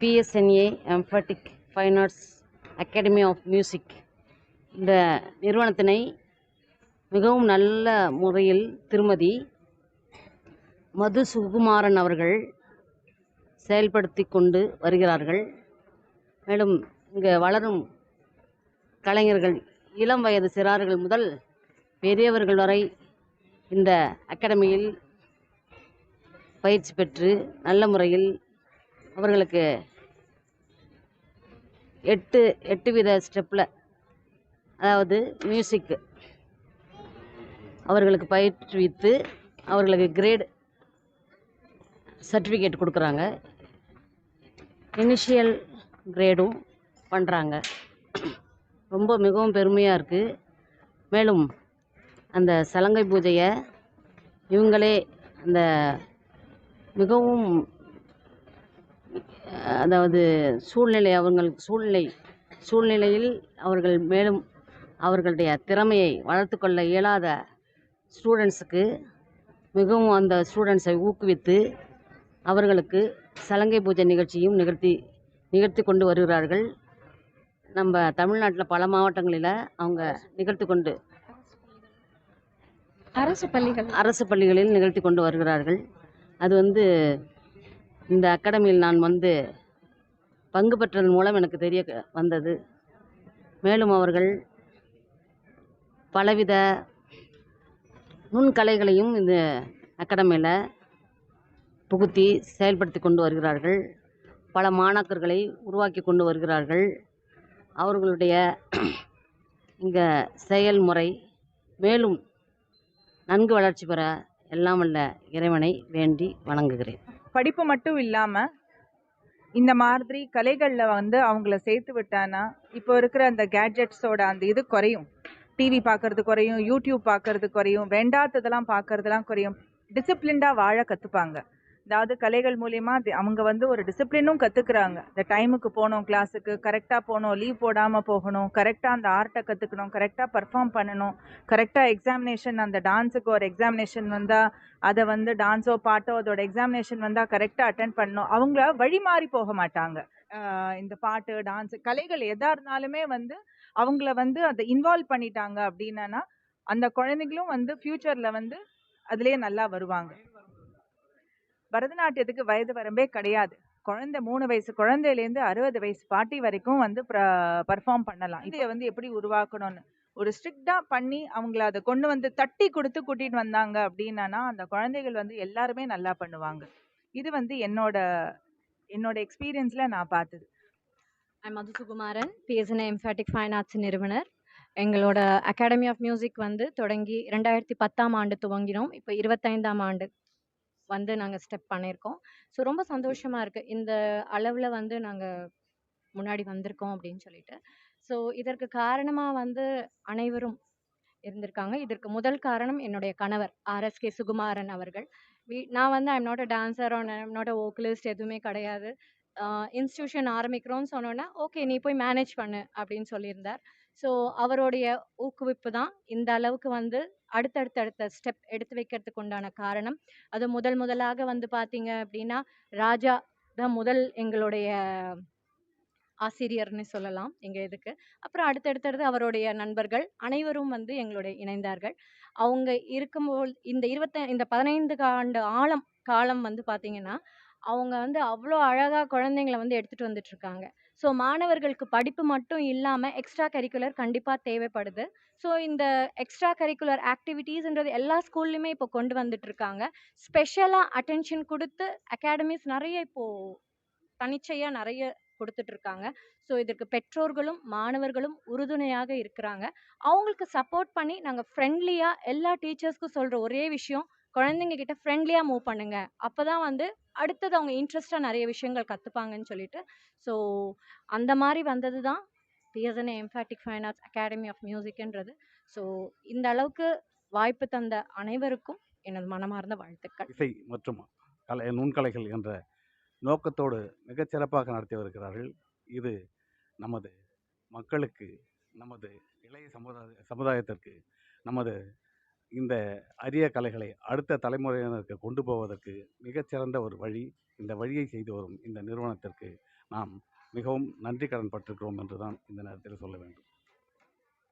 PSNA எம்பட்டிக் fine arts academy of music இந்த நிறுவனத்தினை மிகவும் நல்ல முறையில் திருமதி மது சுகுமாரன் அவர்கள் செயல்படுத்தி கொண்டு வருகிறார்கள். மேலும் இங்கே வளரும் கலைஞர்கள் இளம் வயது சிறார்கள் முதல் பெரியவர்கள் வரை இந்த அகாடமியில் பயிற்சி பெற்று நல்ல முறையில் அவர்களுக்கு எட்டு வித ஸ்டெப்பில், அதாவது மியூசிக் அவர்களுக்கு பயிற்றுவித்து அவர்களுக்கு கிரேட் சர்டிஃபிகேட் கொடுக்குறாங்க. இனிஷியல் கிரேடும் பண்ணுறாங்க. ரொம்ப மிகவும் பெருமையாக இருக்குது. மேலும் அந்த சலங்கை பூஜையை இவங்களே அந்த மிகவும், அதாவது சூழ்நிலையில் அவர்கள் மேலும் அவர்களுடைய திறமையை வளர்த்து கொள்ள இயலாத ஸ்டூடெண்ட்ஸுக்கு மிகவும் அந்த ஸ்டூடெண்ட்ஸை ஊக்குவித்து அவர்களுக்கு சலங்கை பூஜை நிகழ்ச்சியும் நிகழ்த்தி கொண்டு வருகிறார்கள். நம்ம தமிழ்நாட்டில் பல மாவட்டங்களில் அவங்க நிகழ்த்தி கொண்டு அரசு பள்ளிகளில் நிகழ்த்தி கொண்டு வருகிறார்கள். அது இந்த அகாடமியில் நான் பங்கு பெற்றதன் மூலம் எனக்கு தெரிய வந்தது. மேலும் அவர்கள் பலவித நுண்கலைகளையும் இந்த அகாடமியில் புகுத்தி செயல்படுத்தி கொண்டு வருகிறார்கள். பல மாணாக்கர்களை உருவாக்கி கொண்டு வருகிறார்கள். அவர்களுடைய இங்கே செயல்முறை மேலும் நன்கு வளர்ச்சி பெற எல்லாம் வல்ல இறைவனை வேண்டி வணங்குகிறேன். படிப்பு மட்டும் இல்லாமல் இந்த மாதிரி கலைகளில் அவங்கள சேர்த்து விட்டானா இப்போ இருக்கிற அந்த கேட்ஜெட்ஸோட அந்த இது குறையும். டிவி பார்க்கறது குறையும், யூடியூப் பார்க்கறது குறையும், வேண்டாததெல்லாம் பார்க்கறதுலாம் குறையும். டிசிப்ளின்டாக வாழ கற்றுப்பாங்க. அதாவது கலைகள் மூலயமா அவங்க ஒரு டிசிப்ளினும் கற்றுக்குறாங்க. இந்த டைமுக்கு போகணும், கிளாஸுக்கு கரெக்டாக போகணும், லீவ் போடாமல் போகணும், கரெக்டாக அந்த ஆர்ட்டை கற்றுக்கணும், கரெக்டாக பர்ஃபார்ம் பண்ணணும், கரெக்டாக எக்ஸாமினேஷன், அந்த டான்ஸுக்கு ஒரு எக்ஸாமினேஷன் வந்தால் அதை டான்ஸோ பாட்டோ அதோட எக்ஸாமினேஷன் வந்தால் கரெக்டாக அட்டென்ட் பண்ணணும். அவங்க வழி மாறி போக மாட்டாங்க. இந்த பாட்டு, டான்ஸு, கலைகள் எதாக இருந்தாலுமே அவங்கள அதை இன்வால்வ் பண்ணிட்டாங்க அப்படின்னா அந்த குழந்தைகளும் ஃப்யூச்சரில் அதுலேயே நல்லா வருவாங்க. பரதநாட்டியத்துக்கு வயது வரம்பே கிடையாது. குழந்தை 3 வயசு குழந்தையிலேருந்து 60 வயசு பாட்டி வரைக்கும் பர்ஃபார்ம் பண்ணலாம். இதை எப்படி உருவாக்கணும்னு ஒரு ஸ்ட்ரிக்டாக பண்ணி அவங்கள அதை கொண்டு தட்டி கொடுத்து கூட்டிகிட்டு வந்தாங்க அப்படின்னா அந்த குழந்தைகள் எல்லாருமே நல்லா பண்ணுவாங்க. இது என்னோட எக்ஸ்பீரியன்ஸில் நான் பார்த்தது. ஐ மது சுகுமாரன், PSNA எம்பட்டிக் ஃபைன் ஆர்ட்ஸ் நிறுவனர். எங்களோட அகாடமி ஆஃப் மியூசிக் தொடங்கி 2010ஆம் ஆண்டு துவங்கினோம். இப்போ 25ஆம் ஆண்டு நாங்கள் ஸ்டெப் பண்ணியிருக்கோம். ஸோ ரொம்ப சந்தோஷமாக இருக்குது. இந்த அளவில் நாங்கள் முன்னாடி வந்திருக்கோம் அப்படின்னு சொல்லிட்டு. ஸோ இதற்கு காரணமாக அனைவரும் இருந்திருக்காங்க. இதற்கு முதல் காரணம் என்னுடைய கணவர் RSK சுகுமாரன் அவர்கள். நான் I'm not a dancer, I'm not a vocalist, எதுவுமே கிடையாது. இன்ஸ்டியூஷன் ஆரம்பிக்கிறோன்னு சொன்னோன்னா ஓகே நீ போய் மேனேஜ் பண்ணு அப்படின்னு சொல்லியிருந்தார். ஸோ அவருடைய ஊக்குவிப்பு தான் இந்த அளவுக்கு அடுத்தடுத்த ஸ்டெப் எடுத்து வைக்கிறதுக்கு உண்டான காரணம். அது முதலாக பார்த்தீங்க அப்படின்னா ராஜா தான் முதல் எங்களுடைய ஆசிரியர்னு சொல்லலாம் எங்கள் இதுக்கு. அப்புறம் அடுத்தடுத்தது அவருடைய நண்பர்கள் அனைவரும் எங்களுடைய இணைந்தார்கள். அவங்க இருக்கும்போது இந்த 15 ஆண்டு காலம் பார்த்தீங்கன்னா அவங்க அவ்வளோ அழகாக குழந்தைங்களை எடுத்துகிட்டு வந்துட்டுருக்காங்க. ஸோ மாணவர்களுக்கு படிப்பு மட்டும் இல்லாமல் எக்ஸ்ட்ரா கரிக்குலர் கண்டிப்பாக தேவைப்படுது. ஸோ இந்த எக்ஸ்ட்ரா கரிக்குலர் ஆக்டிவிட்டீஸ்ன்றது எல்லா ஸ்கூல்லையுமே இப்போ கொண்டு வந்துட்டுருக்காங்க. ஸ்பெஷலாக அட்டென்ஷன் கொடுத்து அகாடமிஸ் நிறைய இப்போது தனிச்சையாக நிறைய கொடுத்துட்ருக்காங்க. ஸோ இதற்கு பெற்றோர்களும் மாணவர்களும் உறுதுணையாக இருக்கிறாங்க. அவங்களுக்கு சப்போர்ட் பண்ணி நாங்கள் ஃப்ரெண்ட்லியாக எல்லா டீச்சர்ஸ்க்கும் சொல்கிற ஒரே விஷயம், குழந்தைங்க கிட்ட ஃப்ரெண்ட்லியாக மூவ் பண்ணுங்க. அப்போ தான் அடுத்தது அவங்க இன்ட்ரெஸ்டாக நிறைய விஷயங்கள் கற்றுப்பாங்கன்னு சொல்லிட்டு. ஸோ அந்த மாதிரி வந்தது தான் PSNA எம்பட்டிக் ஃபைன் ஆர்ட்ஸ் அகாடமி ஆஃப் மியூசிக்ன்றது. ஸோ இந்த அளவுக்கு வாய்ப்பு தந்த அனைவருக்கும் எனது மனமார்ந்த வாழ்த்துக்கள். இசை மற்றும் நுண்கலைகள் என்ற நோக்கத்தோடு மிகச்சிறப்பாக நடத்தி வருகிறார்கள். இது நமது மக்களுக்கு, நமது இளைய சமுதாயத்திற்கு, நமது இந்த அரிய கலைகளை அடுத்த தலைமுறையினருக்கு கொண்டு போவதற்கு மிகச்சிறந்த ஒரு வழி. இந்த வழியை செய்து வரும் இந்த நிறுவனத்திற்கு நாம் மிகவும் நன்றி கடன் பட்டிருக்கிறோம் என்று தான் இந்த நேரத்தில் சொல்ல வேண்டும்.